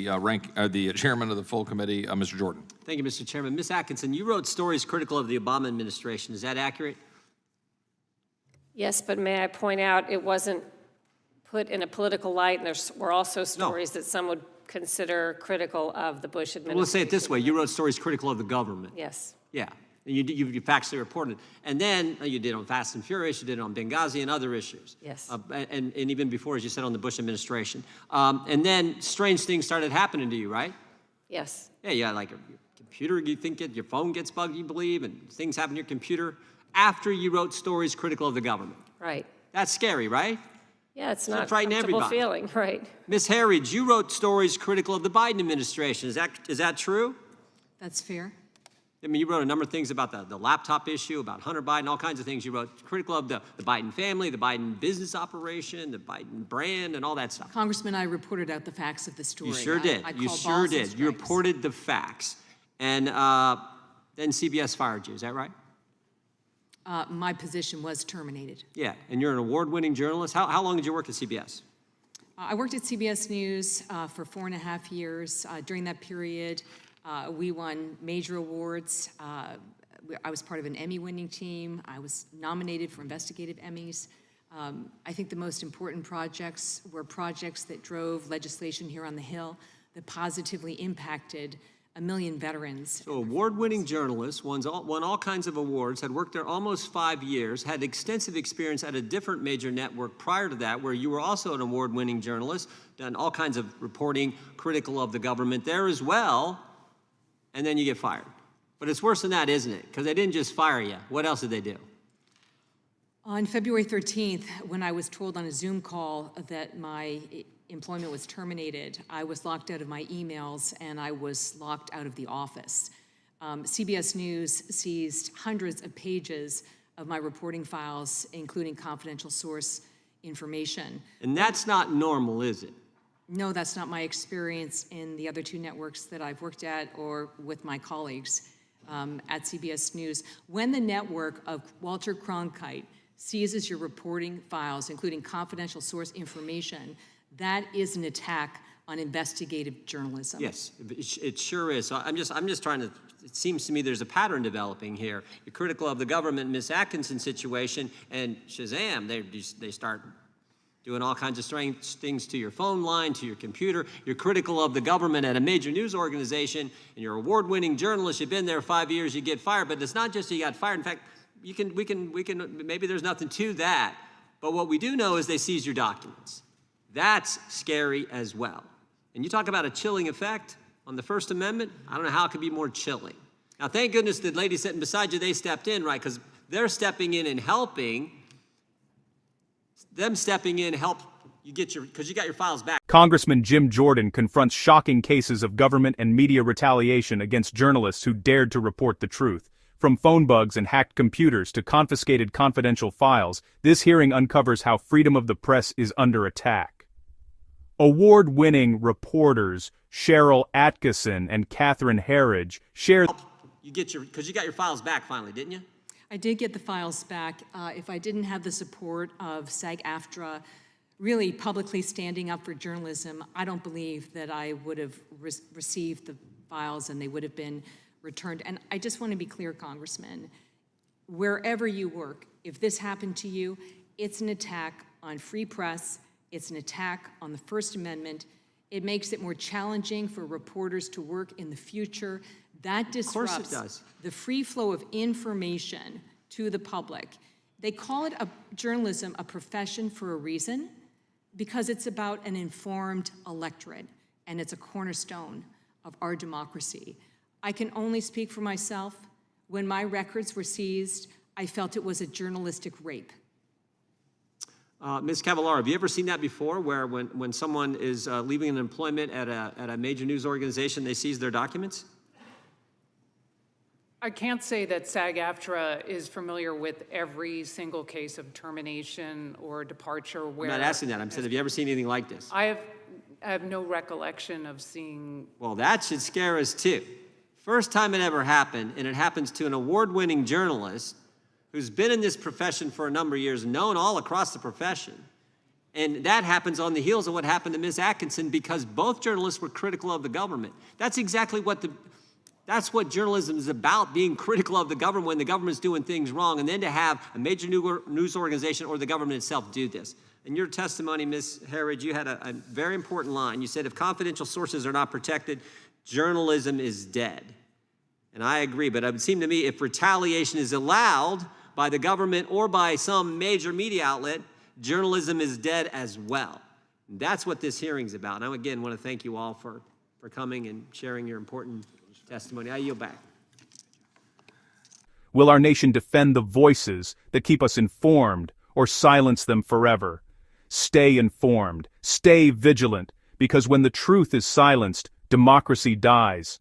the chairman of the full committee, Mr. Jordan. Thank you, Mr. Chairman. Ms. Atkinson, you wrote stories critical of the Obama administration. Is that accurate? Yes, but may I point out it wasn't put in a political light, and there were also stories that some would consider critical of the Bush administration. Well, let's say it this way. You wrote stories critical of the government. Yes. Yeah. You factually reported. And then you did on Fast and Furious, you did on Benghazi and other issues. Yes. And even before, as you said, on the Bush administration. And then strange things started happening to you, right? Yes. Yeah, like your computer, you think your phone gets bugged, you believe, and things happen to your computer after you wrote stories critical of the government. Right. That's scary, right? Yeah, it's not a frightening comfortable everybody. feeling, right? Ms. Harridge, you wrote stories critical of the Biden administration. Is that true? That's fair. I mean, you wrote a number of things about the laptop issue, about Hunter Biden, all kinds of things. You wrote critical of the Biden family, the Biden business operation, the Biden brand, and all that stuff. Congressman, I reported out the facts of the story. You sure did. You sure did. You reported the facts. And then CBS fired you. Is that right? My position was terminated. Yeah, and you're an award-winning journalist. How long did you work at CBS? I worked at CBS News for 4.5 years. During that period, we won major awards. I was part of an Emmy-winning team. I was nominated for investigative Emmys. I think the most important projects were projects that drove legislation here on the Hill that positively impacted 1 million veterans. So award-winning journalist, won all kinds of awards, had worked there almost 5 years, had extensive experience at a different major network prior to that, where you were also an award-winning journalist, done all kinds of reporting critical of the government there as well, and then you get fired. But it's worse than that, isn't it? Because they didn't just fire you. What else did they do? On February 13th, when I was told on a Zoom call that my employment was terminated, I was locked out of my emails and I was locked out of the office. CBS News seized hundreds of pages of my reporting files, including confidential source information. And that's not normal, is it? No, that's not my experience in the other 2 networks that I've worked at or with my colleagues at CBS News. When the network of Walter Cronkite seizes your reporting files, including confidential source information, that is an attack on investigative journalism. Yes, it sure is. So I'm just trying to, it seems to me there's a pattern developing here. You're critical of the government, Ms. Atkinson situation, and shazam, they start doing all kinds of strange things to your phone line, to your computer. You're critical of the government at a major news organization, and you're an award-winning journalist. You've been there 5 years, you get fired. But it's not just you got fired. In fact, we can, maybe there's nothing to that. But what we do know is they seized your documents. That's scary as well. And you talk about a chilling effect on the First Amendment. I don't know how it could be more chilling. Now, thank goodness the lady sitting beside you, they stepped in, right? Because they're stepping in and helping. Them stepping in help you get because you got your files back. Congressman Jim Jordan confronts shocking cases of government and media retaliation against journalists who dared to report the truth. From phone bugs and hacked computers to confiscated confidential files, this hearing uncovers how freedom of the press is under attack. Award-winning reporters Cheryl Atkinson and Catherine Harridge shared Because you got your files back finally, didn't you? I did get the files back. If I didn't have the support of SAG-AFTRA really publicly standing up for journalism, I don't believe that I would have received the files and they would have been returned. And I just want to be clear, Congressman, wherever you work, if this happened to you, it's an attack on free press, it's an attack on the First Amendment. It makes it more challenging for reporters to work in the future. That disrupts the free flow of information to the public. They call it journalism a profession for a reason, because it's about an informed electorate, and it's a cornerstone of our democracy. I can only speak for myself. When my records were seized, I felt it was a journalistic rape. Ms. Cavallaro, have you ever seen that before, where when someone is leaving an employment at a major news organization, they seize their documents? I can't say that SAG-AFTRA is familiar with every single case of termination or departure where... I'm not asking that. I'm saying, have you ever seen anything like this? I have no recollection of seeing... Well, that should scare us too. First time it ever happened, and it happens to an award-winning journalist who's been in this profession for a number of years, known all across the profession, And that happens on the heels of what happened to Ms. Atkinson because both journalists were critical of the government. That's exactly that's what journalism is about, being critical of the government when the government's doing things wrong, and then to have a major news organization or the government itself do this. In your testimony, Ms. Herridge, you had a very important line. You said, if confidential sources are not protected, journalism is dead. And I agree, but it would seem to me if retaliation is allowed by the government or by some major media outlet, journalism is dead as well. And that's what this hearing's about. And I, again, want to thank you all for coming and sharing your important testimony. I yield back. Will our nation defend the voices that keep us informed or silence them forever? Stay informed, stay vigilant, because when the truth is silenced, democracy dies.